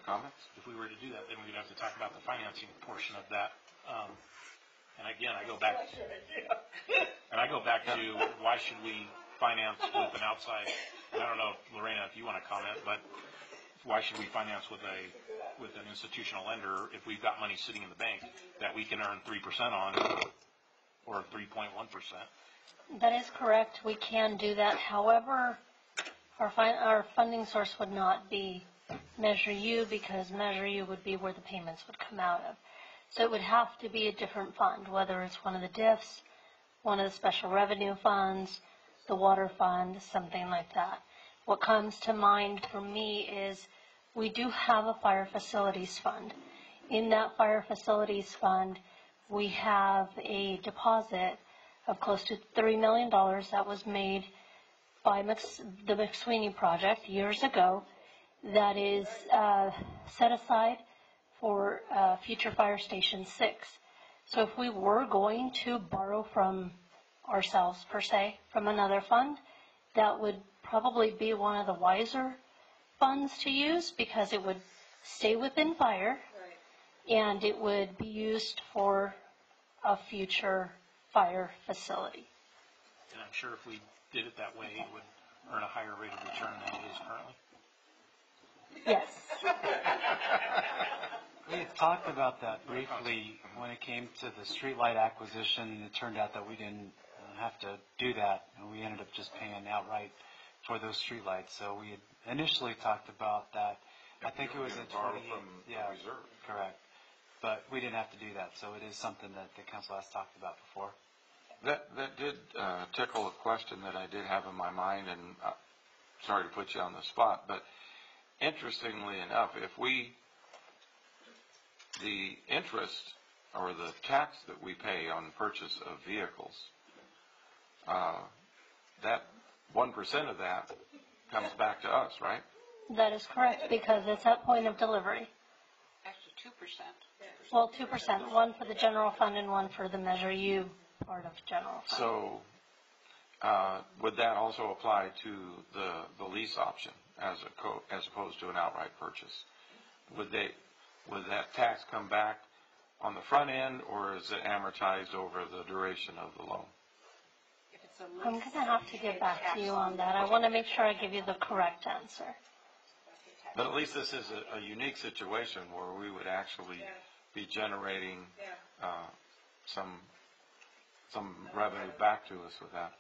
comments? If we were to do that, then we'd have to talk about the financing portion of that. And again, I go back to why should we finance with an outside? I don't know, Lorena, if you want to comment, but why should we finance with an institutional lender if we've got money sitting in the bank that we can earn 3% on or 3.1%? That is correct. We can do that. However, our funding source would not be Measure U, because Measure U would be where the payments would come out of. So it would have to be a different fund, whether it's one of the DIFs, one of the special revenue funds, the water fund, something like that. What comes to mind for me is we do have a fire facilities fund. In that fire facilities fund, we have a deposit of close to $3 million that was made by the McSweeney project years ago that is set aside for future Fire Station 6. So if we were going to borrow from ourselves, per se, from another fund, that would probably be one of the wiser funds to use, because it would stay within fire, and it would be used for a future fire facility. And I'm sure if we did it that way, it would earn a higher rate of return than it is currently. Yes. We had talked about that briefly when it came to the streetlight acquisition, and it turned out that we didn't have to do that, and we ended up just paying outright for those streetlights. So we had initially talked about that. I think it was in 20. Yeah, reserve. Correct. But we didn't have to do that, so it is something that the council has talked about before. That did tickle a question that I did have in my mind, and sorry to put you on the spot, but interestingly enough, if the interest or the tax that we pay on purchase of vehicles, that 1% of that comes back to us, right? That is correct, because it's at point of delivery. Actually, 2%. Well, 2%, one for the general fund and one for the Measure U part of general fund. So would that also apply to the lease option as opposed to an outright purchase? Would that tax come back on the front end, or is it amortized over the duration of the loan? If it's a lease, I'm going to have to get back to you on that. I want to make sure I give you the correct answer. But at least this is a unique situation where we would actually be generating some revenue back to us with that.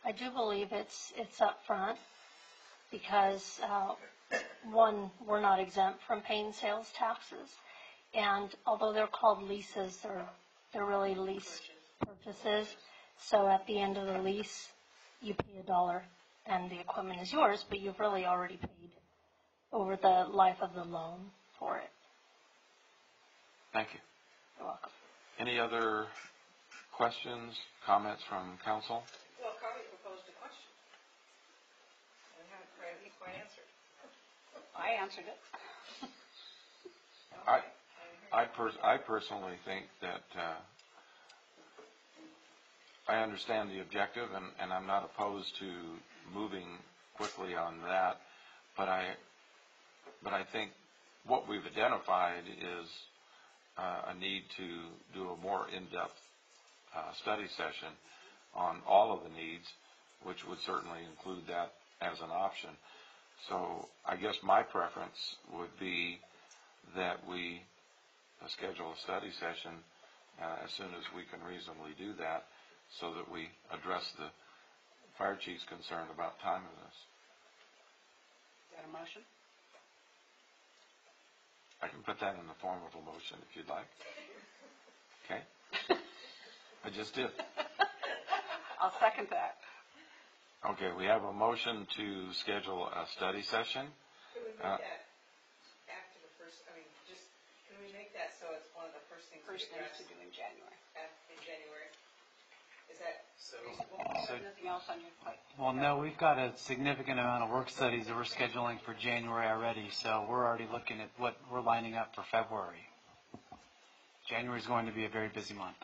I do believe it's up front because, one, we're not exempt from paying sales taxes. And although they're called leases, they're really lease purchases. So at the end of the lease, you pay $1 and the equipment is yours, but you've really already paid over the life of the loan for it. Thank you. You're welcome. Any other questions, comments from council? Well, Carly proposed a question. We haven't quite answered. I answered it. I personally think that I understand the objective, and I'm not opposed to moving quickly on that, but I think what we've identified is a need to do a more in-depth study session on all of the needs, which would certainly include that as an option. So I guess my preference would be that we schedule a study session as soon as we can reasonably do that, so that we address the fire chief's concern about timing this. Is that a motion? I can put that in the form of a motion if you'd like. Okay? I just did. I'll second that. Okay, we have a motion to schedule a study session. Can we make that after the first, can we make that so it's one of the first things First we things address to do in January. in January? Is that reasonable? Nothing else on your plate? Well, no, we've got a significant amount of work studies that we're scheduling for January already, so we're already looking at what we're lining up for February. January is going to be a very busy month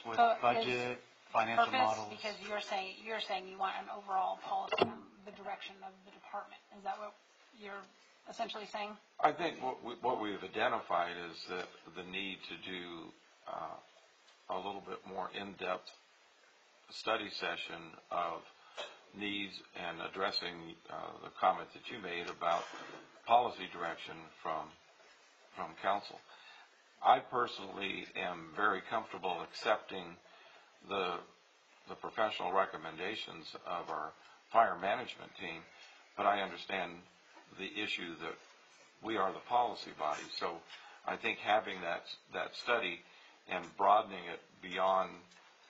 with budget, financial models. Because you're saying you want an overall policy on the direction of the department. department. Is that what you're essentially saying? I think what we've identified is that the need to do a little bit more in-depth study session of needs and addressing the comment that you made about policy direction from council. I personally am very comfortable accepting the professional recommendations of our fire management team, but I understand the issue that we are the policy body. So I think having that study and broadening it beyond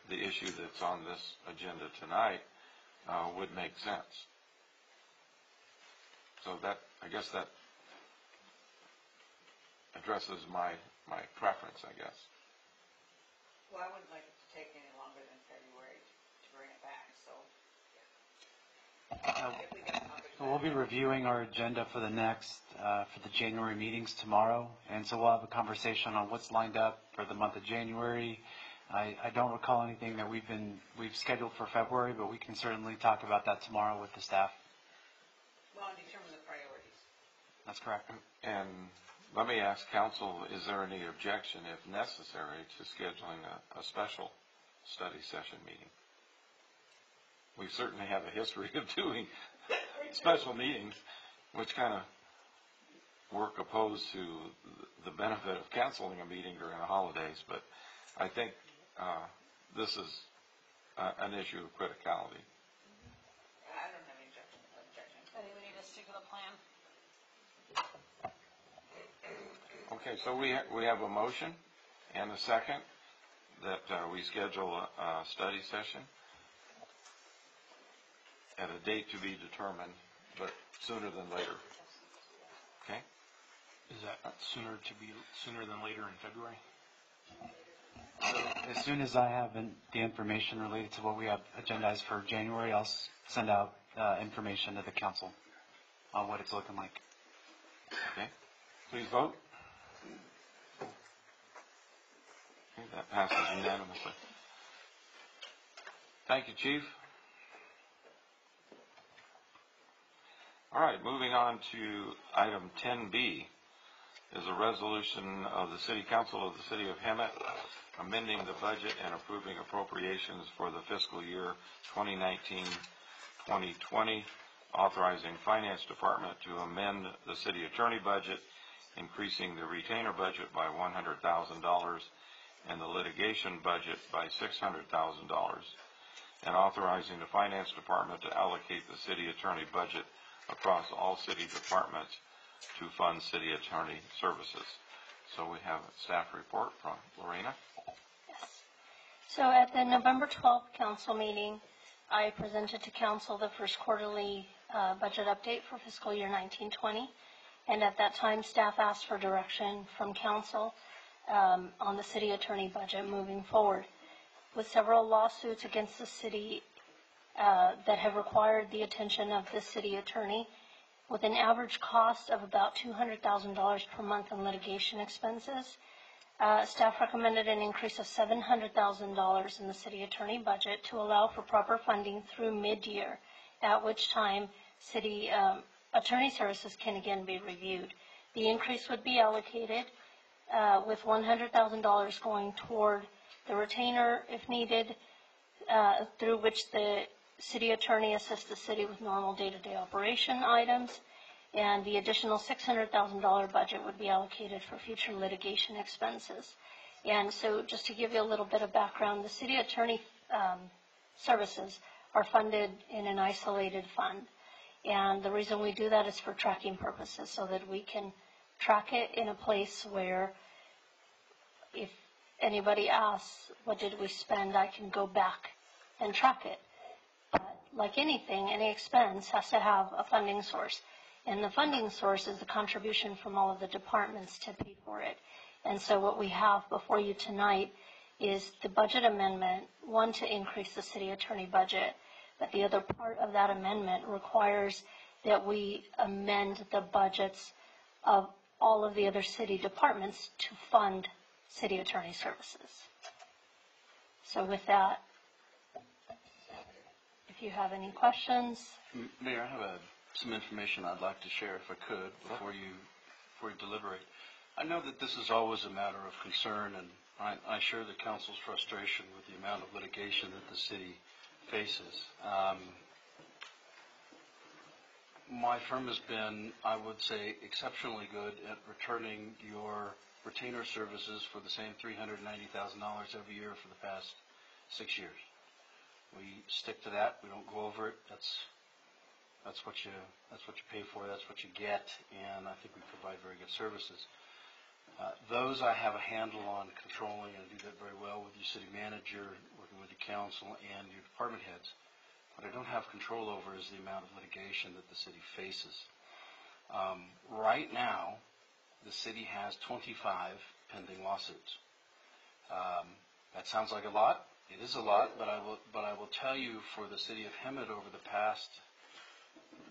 the issue that's on this agenda tonight would make sense. So I guess that addresses my preference, I guess. Well, I wouldn't like it to take any longer than February to bring it back, so. If we get an opportunity. So we'll be reviewing our agenda for the January meetings tomorrow, and so we'll have a conversation on what's lined up for the month of January. I don't recall anything that we've scheduled for February, but we can certainly talk about that tomorrow with the staff. Well, and determine the priorities. That's correct. And let me ask council, is there any objection, if necessary, to scheduling a special study session meeting? We certainly have a history of doing special meetings, which kind of work opposed to the benefit of canceling a meeting during the holidays, but I think this is an issue of criticality. I don't have any objection. I think we need to stick to the plan. Okay, so we have a motion and a second that we schedule a study session at a date to be determined, but sooner than later. Okay? Is that sooner than later in February? As soon as I have the information related to what we have agendized for January, I'll send out information to the council on what it's looking like. Okay? Please vote. Okay, that passes unanimously. Thank you, Chief. All right, moving on to item 10B is a resolution of the City Council of the City of Hemet amending the budget and approving appropriations for the fiscal year 2019-2020, authorizing Finance Department to amend the City Attorney budget, increasing the retainer budget by $100,000 and the litigation budget by $600,000, and authorizing the Finance Department to allocate the City Attorney budget across all city departments to fund City Attorney services. So we have a staff report from Lorena. Yes. So at the November 12th council meeting, I presented to council the first quarterly budget update for fiscal year 1920. And at that time, staff asked for direction from council on the city attorney budget moving forward. With several lawsuits against the city that have required the attention of the city attorney, with an average cost of about $200,000 per month in litigation expenses, staff recommended an increase of $700,000 in the city attorney budget to allow for proper funding through mid-year, at which time city attorney services can again be reviewed. The increase would be allocated with $100,000 going toward the retainer if needed, through which the city attorney assists the city with normal day-to-day operation items, and the additional $600,000 budget would be allocated for future litigation expenses. And so just to give you a little bit of background, the city attorney services are funded in an isolated fund. And the reason we do that is for tracking purposes, so that we can track it in a place where if anybody asks, what did we spend, I can go back and track it. But like anything, any expense has to have a funding source. And the funding source is the contribution from all of the departments to pay for it. And so what we have before you tonight is the budget amendment, one, to increase the city attorney budget, but the other part of that amendment requires that we amend the budgets of all of the other city departments to fund city attorney services. So with that, if you have any questions. Mayor, I have a some information I'd like to share if I could before you deliberate. I know that this is always a matter of concern, and I share the council's frustration with the amount of litigation that the city faces. My firm has been, I would say, exceptionally good at returning your retainer services for the same $390,000 every year for the past 6 years. We stick to that. We don't go over it. That's what you pay for. That's what you get, and I think we provide very good services. Those I have a handle on controlling, and do that very well with your city manager, working with your council and your department heads. What I don't have control over is the amount of litigation that the city faces. Right now, the city has 25 pending lawsuits. That sounds like a lot. It is a lot, but I will tell you, for the city of Hemet, over the past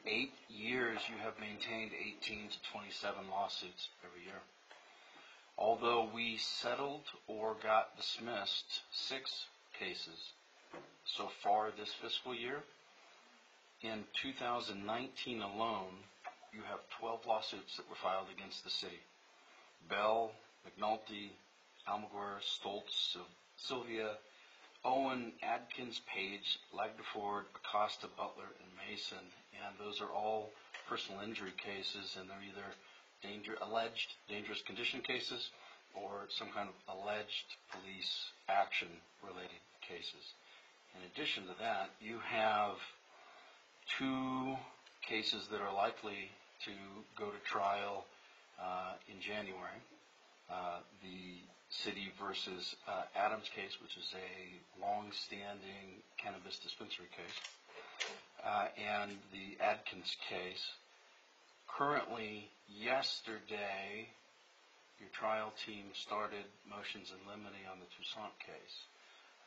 8 years, you have maintained 18 to 27 lawsuits every year. Although we settled or got dismissed 6 cases so far this fiscal year, in 2019 alone, you have 12 lawsuits that were filed against the city. Bell, McNulty, Almaguer, Stoltz, Sylvia, Owen, Adkins, Page, Lagdeford, Acosta, Butler, and Mason. And those are all personal injury cases, and they're either alleged dangerous condition cases or some kind of alleged police action related cases. In addition to that, you have 2 cases that are likely to go to trial in January. The city versus Adams case, which is a long-standing cannabis dispensary case, and the Adkins case. Currently, yesterday, your trial team started motions in limine on the Toussaint case.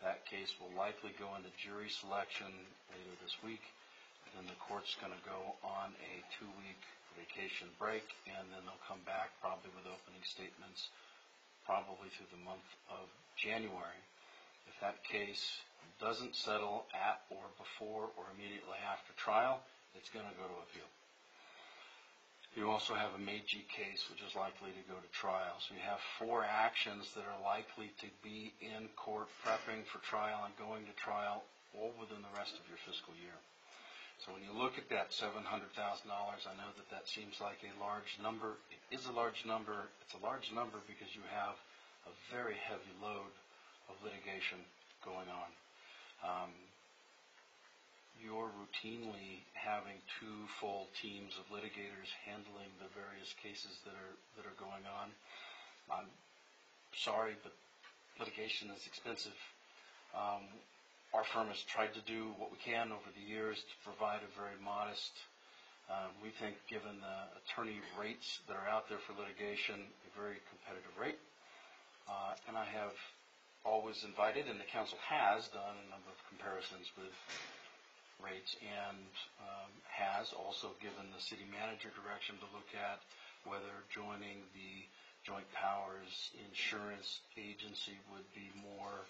That case will likely go into jury selection later this week. Then the court's going to go on a 2-week vacation break, and then they'll come back probably with opening statements probably through the month of January. If that case doesn't settle at or before or immediately after trial, it's going to go to appeal. You also have a Meiji case, which is likely to go to trial. So you have 4 actions that are likely to be in court prepping for trial and going to trial all within the rest of your fiscal year. So when you look at that $700,000, I know that seems like a large number. It is a large number. It's a large number because you have a very heavy load of litigation going on. You're routinely having 2 full teams of litigators handling the various cases that are going on. I'm sorry, but litigation is expensive. Our firm has tried to do what we can over the years to provide a very modest, we think, given the attorney rates that are out there for litigation, a very competitive rate. And I have always invited, and the council has done a number of comparisons with rates, and has also given the city manager direction to look at whether joining the Joint Powers Insurance Agency would be more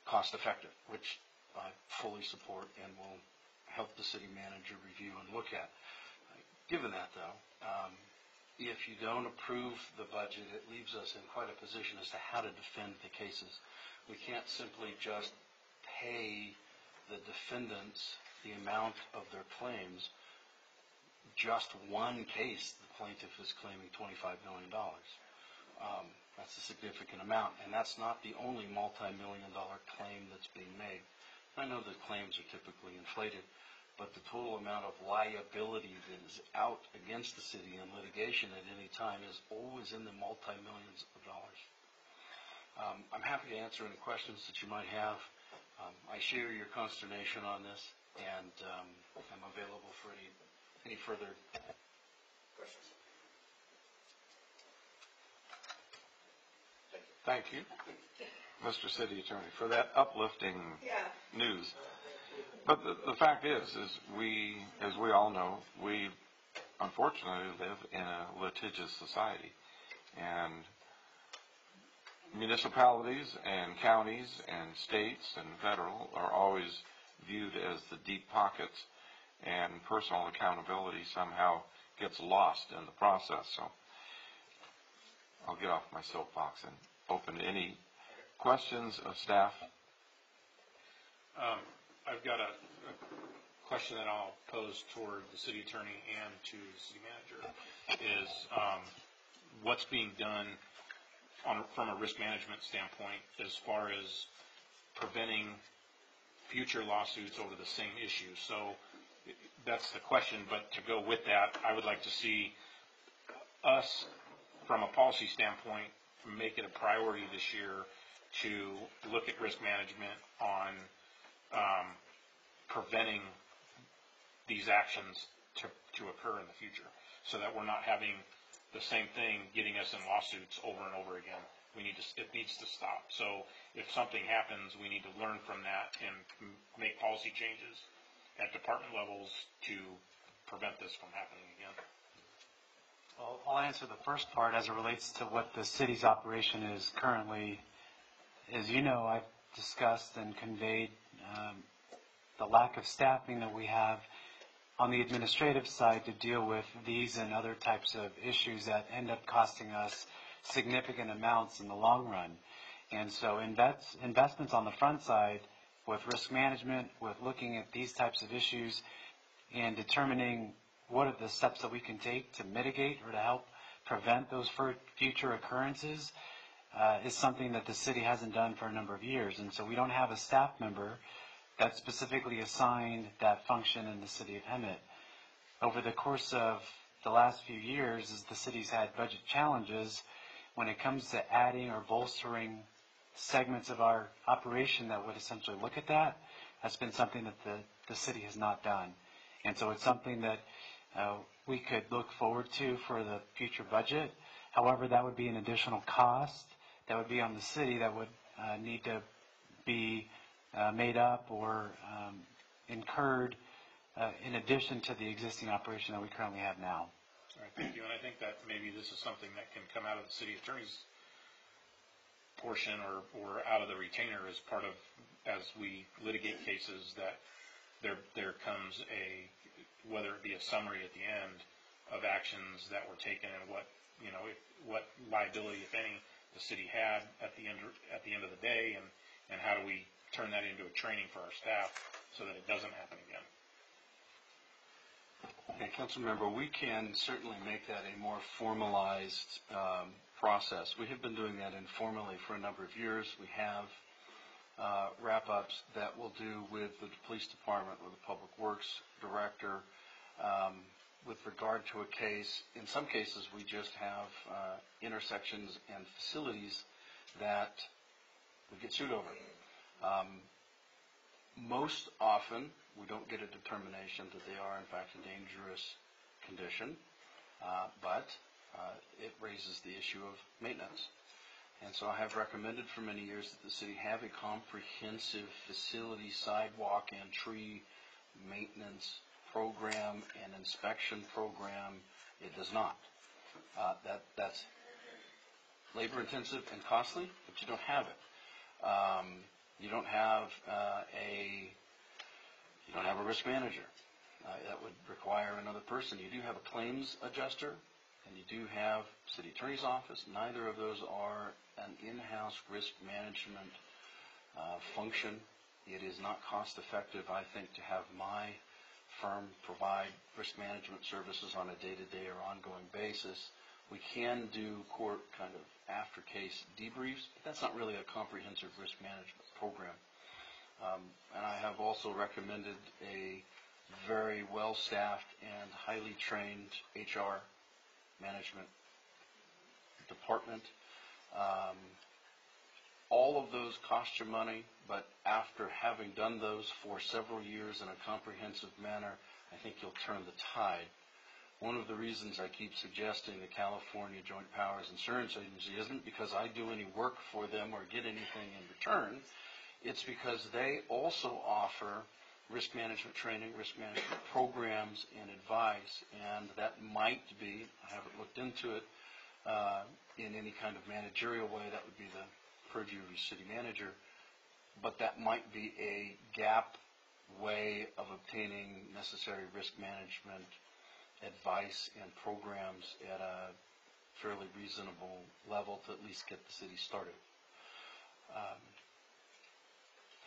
cost effective, which I fully support and will help the city manager review and look at. Given that, though, if you don't approve the budget, it leaves us in quite a position as to how to defend the cases. We can't simply just pay the defendants the amount of their claims. Just one case, the plaintiff is claiming $25 million. That's a significant amount, and that's not the only multi-million-dollar claim that's being made. I know that claims are typically inflated, but the total amount of liability that is out against the city in litigation at any time is always in the multi-millions of dollars. I'm happy to answer any questions that you might have. I share your consternation on this, and I'm available for any further questions. Thank you, Mr. City Attorney, for that uplifting news. But the fact is we, as we all know, we unfortunately live in a litigious society, and municipalities and counties and states and federal are always viewed as the deep pockets, and personal accountability somehow gets lost in the process. So I'll get off my soapbox and open to any questions of staff. I've got a question that I'll pose toward the city attorney and to the city manager is what's being done from a risk management standpoint as far as preventing future lawsuits over the same issue. So that's the question, but to go with that, I would like to see us, from a policy standpoint, make it a priority this year to look at risk management on preventing these actions to occur in the future, so that we're not having the same thing getting us in lawsuits over and over again. It needs to stop. So if something happens, we need to learn from that and make policy changes at department levels to prevent this from happening again. Well, I'll answer the first part as it relates to what the city's operation is currently. As you know, I've discussed and conveyed the lack of staffing that we have on the administrative side to deal with these and other types of issues that end up costing us significant amounts in the long run. And so investments on the front side with risk management, with looking at these types of issues and determining what are the steps that we can take to mitigate or to help prevent those future occurrences is something that the city hasn't done for a number of years. And so we don't have a staff member that's specifically assigned that function in the city of Hemet. Over the course of the last few years, as the city's had budget challenges, when it comes to adding or bolstering segments of our operation that would essentially look at that, that's been something that the city has not done. And so it's something that we could look forward to for the future budget. However, that would be an additional cost that would be on the city that would need to be made up or incurred in addition to the existing operation that we currently have now. All right, thank you. And I think that maybe this is something that can come out of the city attorney's portion or out of the retainer as part of, as we litigate cases, that there comes whether it be a summary at the end of actions that were taken and what liability, if any, the city had at the end of the day, and how do we turn that into a training for our staff so that it doesn't happen again. Okay, Councilmember, we can certainly make that a more formalized process. We have been doing that informally for a number of years. We have wrap-ups that we'll do with the police department, with the public works director, with regard to a case. In some cases, we just have intersections and facilities that we get sued over. Most often, we don't get a determination that they are, in fact, a dangerous condition, but it raises the issue of maintenance. And so I have recommended for many years that the city have a comprehensive facility, sidewalk, and tree maintenance program and inspection program. It does not. That's labor-intensive and costly, but you don't have it. You don't have a risk manager. That would require another person. You do have a claims adjuster, and you do have city attorney's office. Neither of those are an in-house risk management function. It is not cost-effective, I think, to have my firm provide risk management services on a day-to-day or ongoing basis. We can do court kind of after-case debriefs, but that's not really a comprehensive risk management program. And I have also recommended a very well-staffed and highly trained HR management department. All of those cost you money, but after having done those for several years in a comprehensive manner, I think you'll turn the tide. One of the reasons I keep suggesting the California Joint Powers Insurance Agency isn't because I do any work for them or get anything in return. It's because they also offer risk management training, risk management programs, and advice, and that might be, I haven't looked into it, in any kind of managerial way. That would be the purview of the city manager, but that might be a gap way of obtaining necessary risk management advice and programs at a fairly reasonable level to at least get the city started.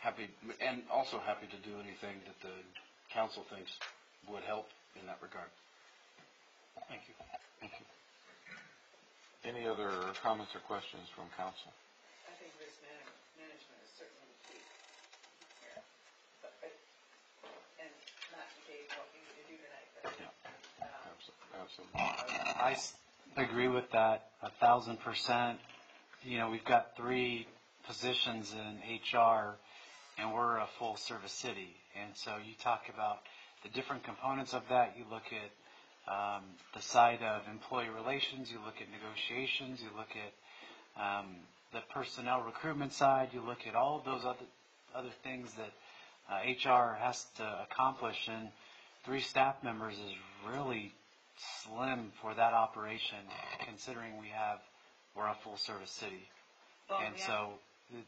Happy, and also happy to do anything that the council thinks would help in that regard. Thank you. Thank you. Any other comments or questions from council? I think risk management is certainly key here. And not negate what we need to do tonight, but, Absolutely. I agree with that 1,000%. You know, we've got 3 positions in HR, and we're a full-service city. And so you talk about the different components of that. You look at the side of employee relations. You look at negotiations. You look at the personnel recruitment side. You look at all of those other things that HR has to accomplish. And 3 staff members is really slim for that operation, considering we're a full-service city. Well, And so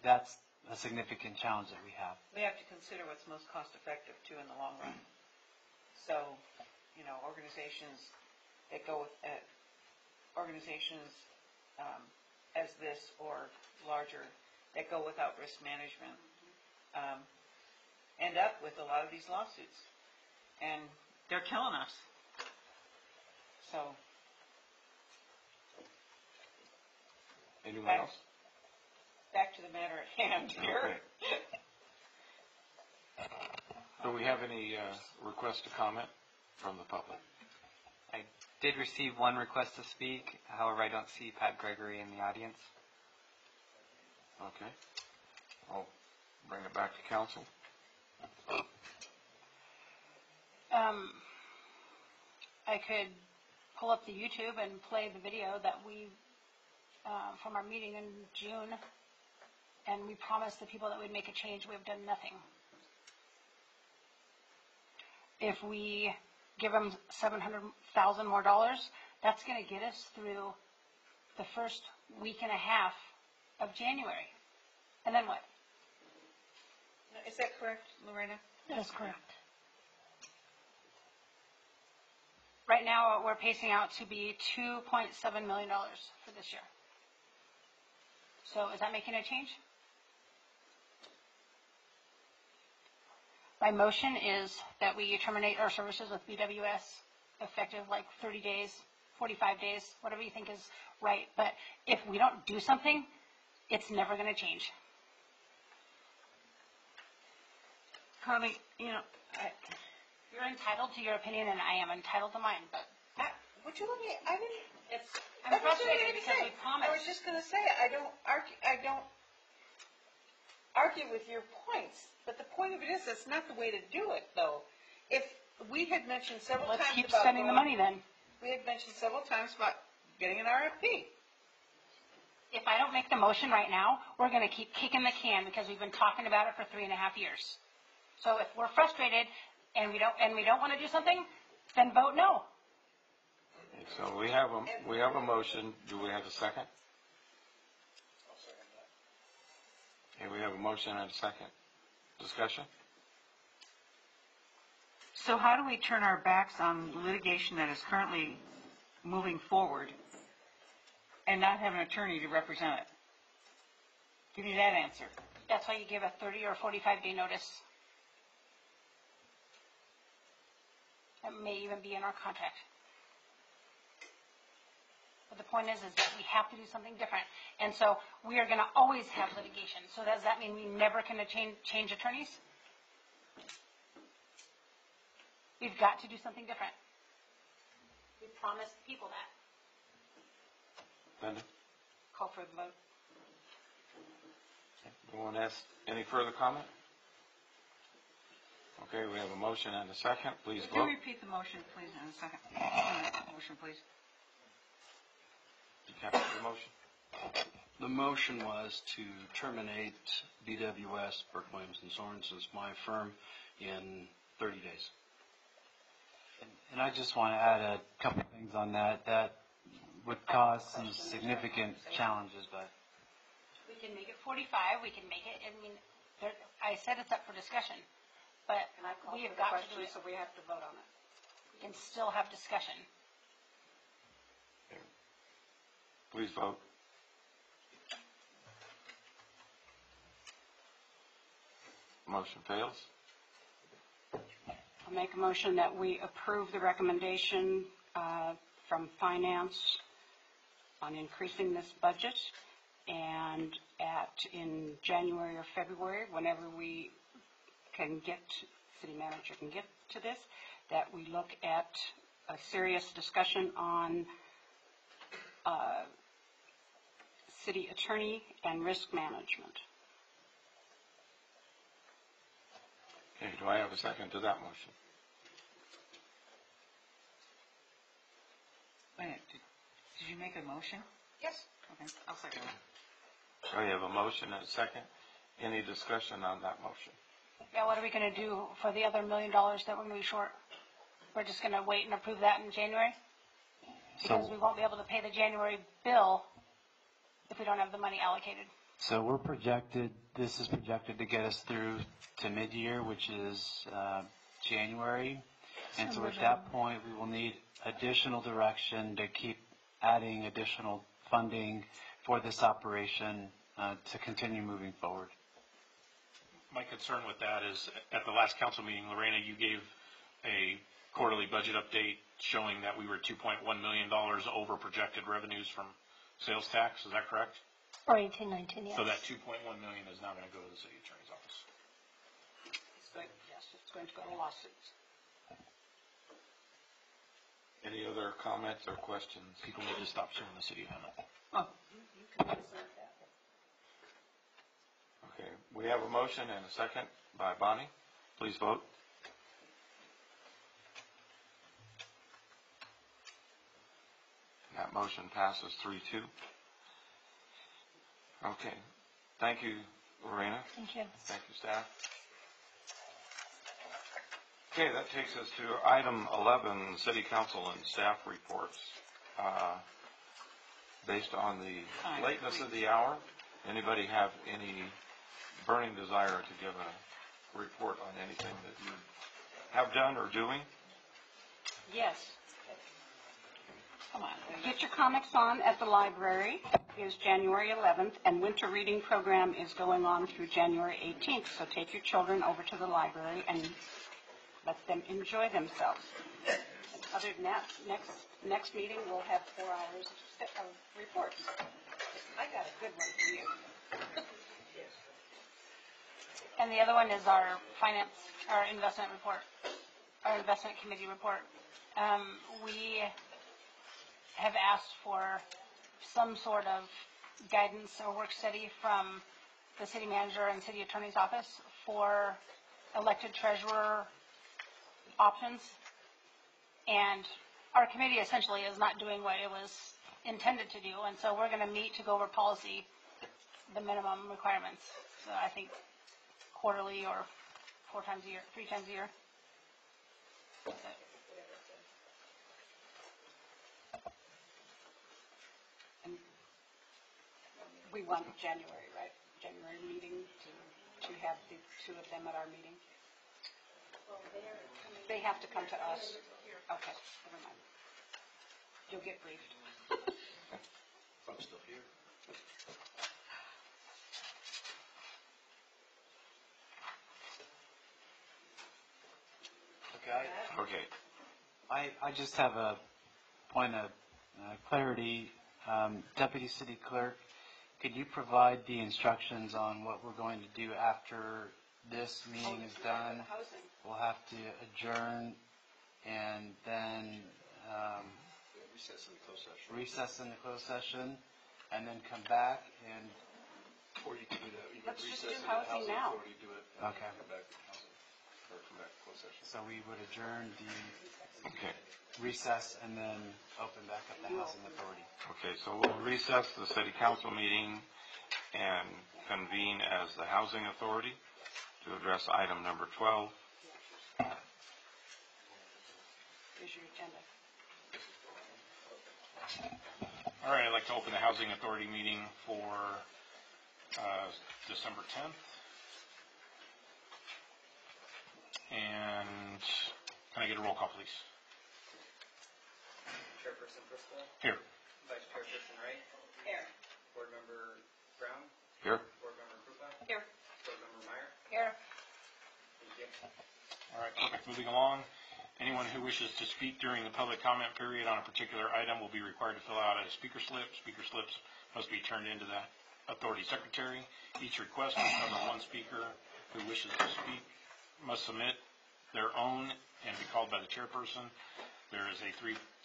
that's a significant challenge that we have. we have to consider what's most cost effective too in the long run. So, you know, organizations that go with, organizations as this or larger that go without risk management end up with a lot of these lawsuits. And they're killing us. So, Anyone else? back to the matter at hand here. Do we have any requests to comment from the public? I did receive one request to speak. However, I don't see Pat Gregory in the audience. Okay. I'll bring it back to council. I could pull up the YouTube and play the video that we, from our meeting in June, and we promised the people that we'd make a change. We've done nothing. If we give them $700,000 more, that's going to get us through the first week and a half of January. And then what? Is that correct, Lorena? That is correct. Right now, we're pacing out to be $2.7 million for this year. So is that making a change? My motion is that we terminate our services with BWS effective like 30 days, 45 days, whatever you think is right. But if we don't do something, it's never going to change. Carly, you know, You're entitled to your opinion, and I am entitled to mine. But would you let me, I didn't, I'm that's what I frustrated didn't because say. we promised. I was just gonna say, I don't argue with your points, but the point of it is, that's not the way to do it, though. If we had mentioned several Let's times keep about spending the money then. we had mentioned several times about getting an RFP. If I don't make the motion right now, we're going to keep kicking the can because we've been talking about it for 3.5 years. So if we're frustrated and we don't want to do something, then vote no. Okay, so we have a motion. Do we have a second? I'll second that. Okay, we have a motion and a second. Discussion? So how do we turn our backs on litigation that is currently moving forward and not have an attorney to represent it? Give me that answer. That's why you give a 30 or 45-day notice. That may even be in our contract. But the point is that we have to do something different. And so we are going to always have litigation. So does that mean we never can change attorneys? We've got to do something different. We promised people that. Linda? Call for the vote. Anyone has any further comment? Okay, we have a motion and a second. Please Could you vote. repeat the motion, please, in a second? Motion, please. Did you capture the motion? The motion was to terminate BWS, Burke Williams and Sorensen's, my firm, in 30 days. And I just want to add a couple things on that. That would cause some significant challenges, but We can make it 45. We can make it, I mean, I said it's up for discussion. but And I called we have for the got to question, do it. so we have to vote on it. We can still have discussion. Please vote. Motion fails. I'll make a motion that we approve the recommendation from finance on increasing this budget, and in January or February, whenever we can get, city manager can get to this, that we look at a serious discussion on city attorney and risk management. Okay, do I have a second to that motion? Wait, did you make a motion? Yes. Okay, I'll second that. So you have a motion and a second. Any discussion on that motion? Yeah, what are we going to do for the other $1 million that we're going to be short? We're just going to wait and approve that in January? Because we won't be able to pay the January bill if we don't have the money allocated. So this is projected to get us through to mid-year, which is January. And so at that point, we will need additional direction to keep adding additional funding for this operation to continue moving forward. My concern with that is, at the last council meeting, Lorena, you gave a quarterly budget update showing that we were $2.1 million over projected revenues from sales tax. Is that correct? For 1819, yes. So that $2.1 million is now going to go to the city attorney's office. Yes, it's going to go to lawsuits. Any other comments or questions? People need to stop suing the city of Emmett. Okay, we have a motion and a second by Bonnie. Please vote. That motion passes 3-2. Okay, thank you, Lorena. Thank you. Thank you, staff. Okay, that takes us to item 11, City Council and staff reports. Based on the lateness of the hour, anybody have any burning desire to give a report on anything that you have done or doing? Yes. Come on. Get Your Comics On at the library is January 11th, and winter reading program is going on through January 18th. So take your children over to the library and let them enjoy themselves. Other than that, next meeting we'll have 4 hours of reports. I got a good one for you. And the other one is our investment report, our investment committee report. We have asked for some sort of guidance or work study from the city manager and city attorney's office for elected treasurer options. And our committee essentially is not doing what it was intended to do. And so we're going to meet to go over policy, the minimum requirements. So I think quarterly or 4 times a year, 3 times a year. That's it. And we want January, right? January meeting to have the 2 of them at our meeting. They have to come to us. Okay, never mind. You'll get briefed. I'm still here. Okay. I just have a point of clarity. Deputy City Clerk, could you provide the instructions on what we're going to do after this meeting is done? We'll have to adjourn and then recess in the closed session, and then come back and. Or you can do that. You Let's can just recess do in the housing housing now. authority, do it, and then Okay. come back to housing, or come back to closed session. So we would adjourn the Okay. recess and then open back up the housing authority. Okay, so we'll recess the city council meeting and convene as the housing authority to address item number 12. Here's your agenda. All right, I'd like to open the Housing Authority meeting for December 10th. And can I get a roll call, please? Chairperson Bristol, Here. Vice Chairperson Wright, Here. Board Member Brown, Here? Board Member Krupa, Here. Board Member Meyer. Here. Thank you. All right, perfect. Moving along. Anyone who wishes to speak during the public comment period on a particular item will be required to fill out a speaker slip. Speaker slips must be turned into the authority secretary. Each request will cover one speaker who wishes to speak must submit their own and be called by the chairperson. There is a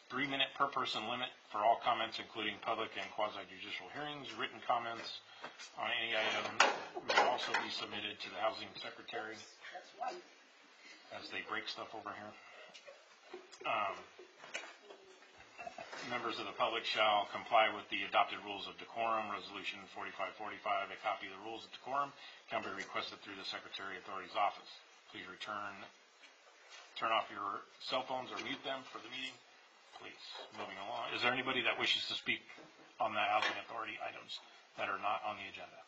three-minute per person limit for all comments, including public and quasi-judicial hearings. Written comments on any item may also be submitted to the housing secretary as they break stuff over here. Members of the public shall comply with the adopted rules of decorum, Resolution 4545. A copy of the rules of decorum can be requested through the Secretary Authority's office. Please turn off your cell phones or mute them for the meeting. Please, moving along. Is there anybody that wishes to speak on the Housing Authority items that are not on the agenda?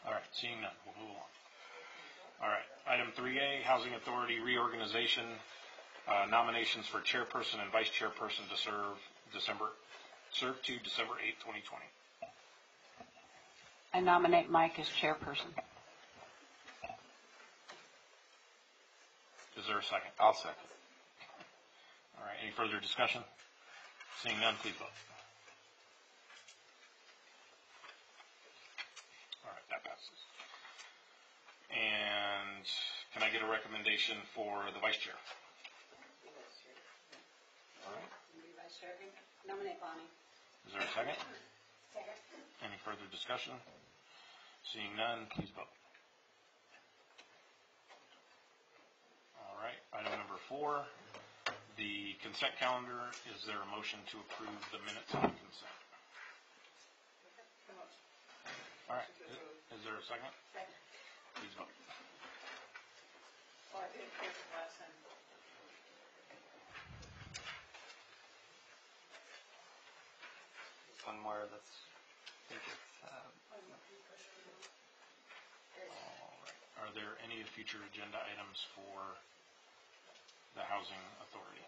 All right, seeing none, we'll move along. All right, item 3A, Housing Authority reorganization, nominations for chairperson and vice chairperson to serve to December 8th, 2020. I nominate Mike as chairperson. Is there a second? I'll second. All right, any further discussion? Seeing none, please vote. All right, that passes. And can I get a recommendation for the vice chair? All right. Vice Chair, nominate Bonnie. Is there a second? Second. Any further discussion? Seeing none, please vote. All right, item number 4, the consent calendar. Is there a motion to approve the minutes on consent? All right, is there a second? Second. Please vote. Well, I did take it last time. One more that's, I think it's, All right. Are there any future agenda items for the Housing Authority?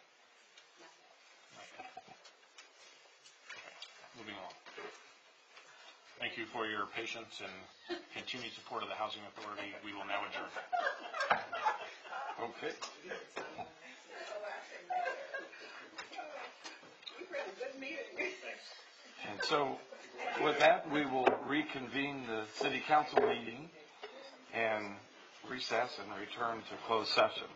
Not yet. Okay, moving on. Thank you for your patience and continued support of the Housing Authority. We will now adjourn. Okay. And so with that, we will reconvene the city council meeting and recess and return to closed session.